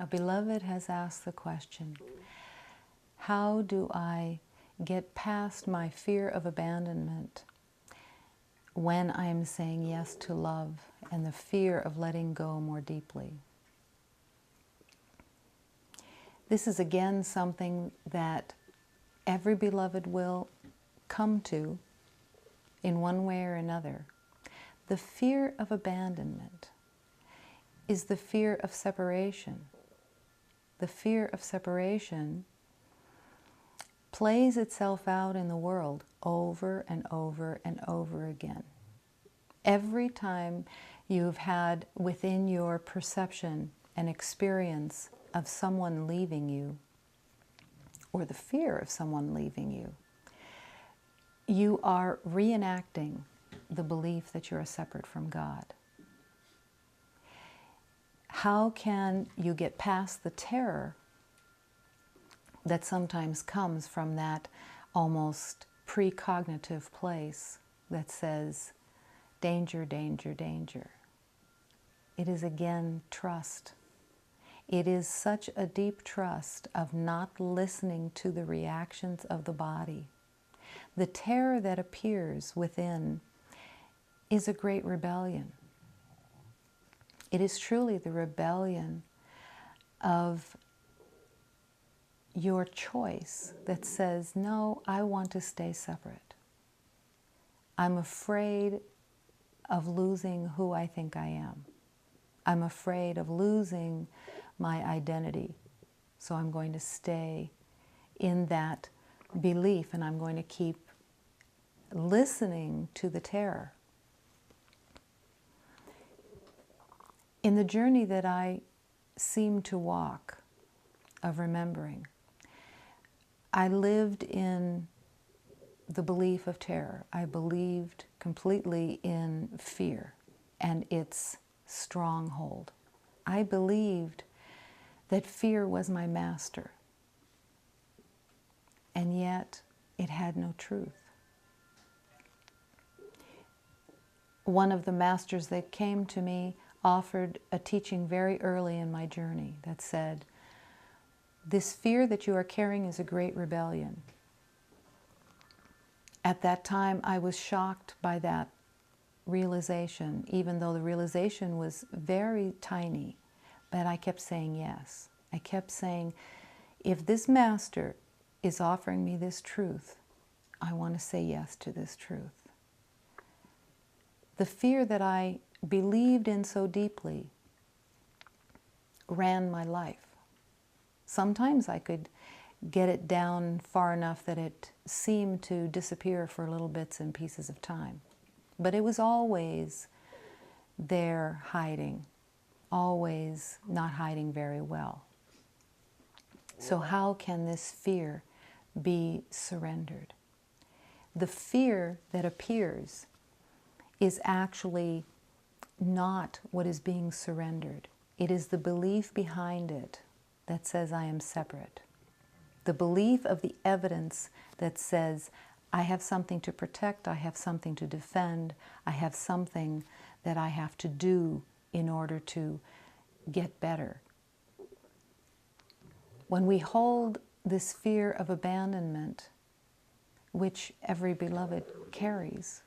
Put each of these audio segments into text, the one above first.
A beloved has asked the question, how do I get past my fear of abandonment when I am saying yes to love and the fear of letting go more deeply? This is again something that every beloved will come to in one way or another. The fear of abandonment is the fear of separation. The fear of separation plays itself out in the world over and over and over again. Every time you've had within your perception an experience of someone leaving you, or the fear of someone leaving you, you are reenacting the belief that you are separate from God. How can you get past the terror that sometimes comes from that almost precognitive place that says, danger, danger, danger? It is again trust. It is such a deep trust of not listening to the reactions of the body. The terror that appears within is a great rebellion. It is truly the rebellion of your choice that says, no, I want to stay separate. I'm afraid of losing who I think I am. I'm afraid of losing my identity. So I'm going to stay in that belief, and I'm going to keep listening to the terror. In the journey that I seem to walk of remembering, I lived in the belief of terror. I believed completely in fear and its stronghold. I believed that fear was my master, and yet it had no truth. One of the masters that came to me offered a teaching very early in my journey that said, this fear that you are carrying is a great rebellion. At that time, I was shocked by that realization, even though the realization was very tiny, but I kept saying yes. I kept saying, if this master is offering me this truth, I want to say yes to this truth. The fear that I believed in so deeply ran my life. Sometimes I could get it down far enough that it seemed to disappear for little bits and pieces of time. But it was always there hiding, always not hiding very well. So how can this fear be surrendered? The fear that appears is actually not what is being surrendered. It is the belief behind it that says I am separate. The belief of the evidence that says I have something to protect, I have something to defend, I have something that I have to do in order to get better. When we hold this fear of abandonment, which every beloved carries,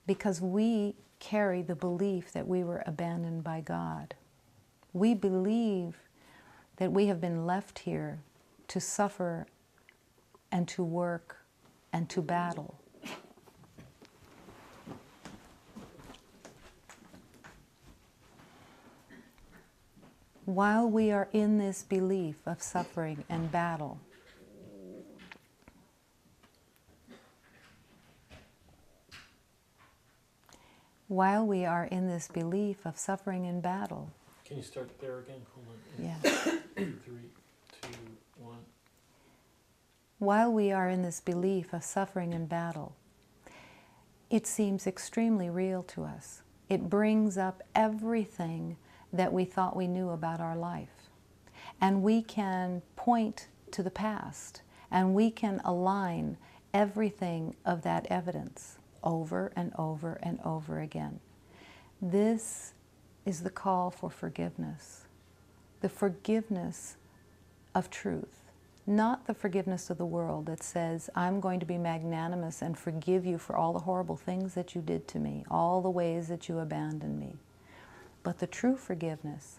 because we carry the belief that we were abandoned by God. We believe that we have been left here to suffer and to work and to battle. While we are in this belief of suffering and battle, while we are in this belief of suffering and battle. Can you start there again? Hold on. Yeah. 3, 2, 1. While we are in this belief of suffering and battle, it seems extremely real to us. It brings up everything that we thought we knew about our life. And we can point to the past, and we can align everything of that evidence over and over and over again. This is the call for forgiveness. the forgiveness of truth, not the forgiveness of the world that says, I'm going to be magnanimous and forgive you for all the horrible things that you did to me, all the ways that you abandoned me, but the true forgiveness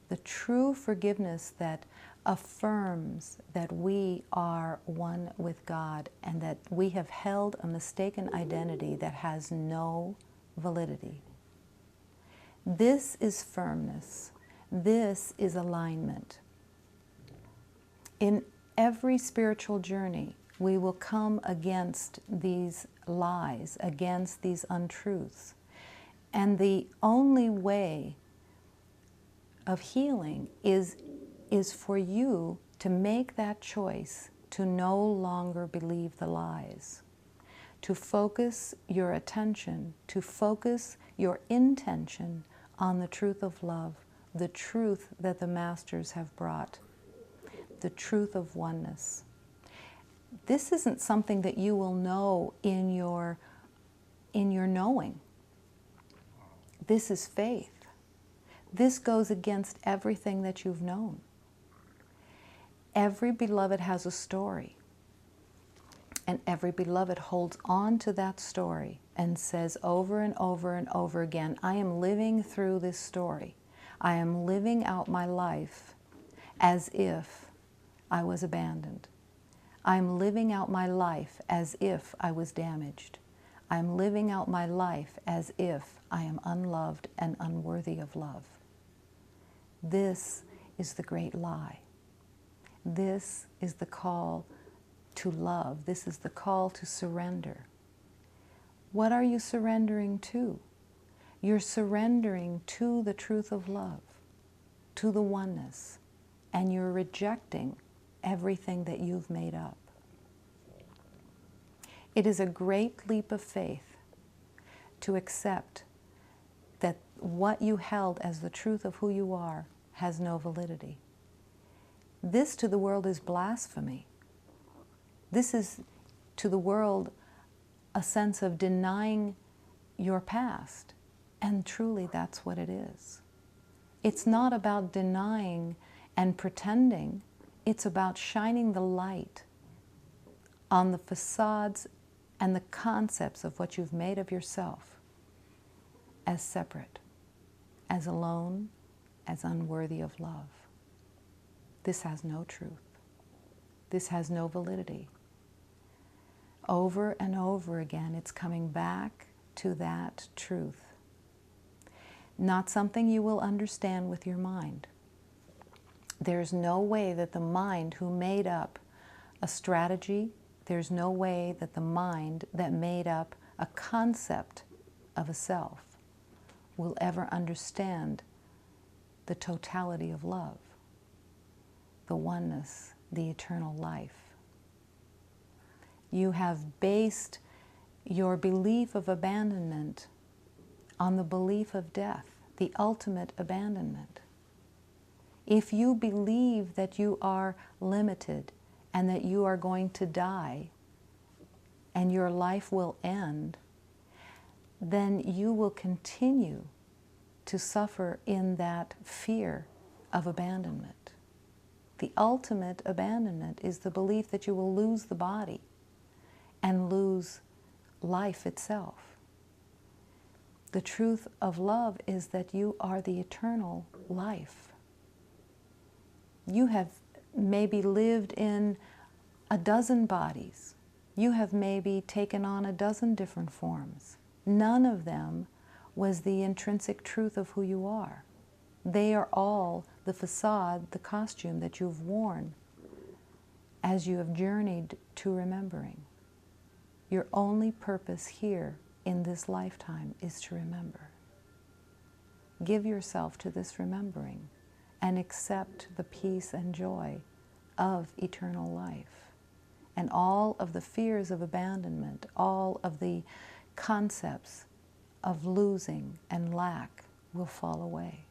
that affirms that we are one with God and that we have held a mistaken identity that has no validity. This is firmness. This is alignment. In every spiritual journey, we will come against these lies, against these untruths. And the only way of healing is for you to make that choice to no longer believe the lies, to focus your attention, to focus your intention on the truth of love, the truth that the Masters have brought, the truth of oneness. This isn't something that you will know in your knowing. This is faith. This goes against everything that you've known. Every beloved has a story, and every beloved holds on to that story and says over and over and over again, I am living through this story. I am living out my life as if I was abandoned. I'm living out my life as if I was damaged. I'm living out my life as if I am unloved and unworthy of love. This is the great lie. This is the call to love. This is the call to surrender. What are you surrendering to? You're surrendering to the truth of love, to the oneness, and you're rejecting everything that you've made up. It is a great leap of faith to accept that what you held as the truth of who you are has no validity. This to the world is blasphemy. This is to the world a sense of denying your past, and truly that's what it is. It's not about denying and pretending, it's about shining the light on the facades and the concepts of what you've made of yourself as separate, as alone, as unworthy of love. This has no truth. This has no validity. Over and over again, it's coming back to that truth. Not something you will understand with your mind. There's no way that the mind who made up a strategy, there's no way that the mind that made up a concept of a self will ever understand the totality of love, the oneness, the eternal life. You have based your belief of abandonment on the belief of death, the ultimate abandonment. If you believe that you are limited and that you are going to die and your life will end, then you will continue to suffer in that fear of abandonment. The ultimate abandonment is the belief that you will lose the body and lose life itself. The truth of love is that you are the eternal life. You have maybe lived in a dozen bodies. You have maybe taken on a dozen different forms. None of them was the intrinsic truth of who you are. They are all the facade, the costume that you've worn as you have journeyed to remembering. Your only purpose here in this lifetime is to remember. Give yourself to this remembering and accept the peace and joy of eternal life. And all of the fears of abandonment, all of the concepts of losing and lack will fall away.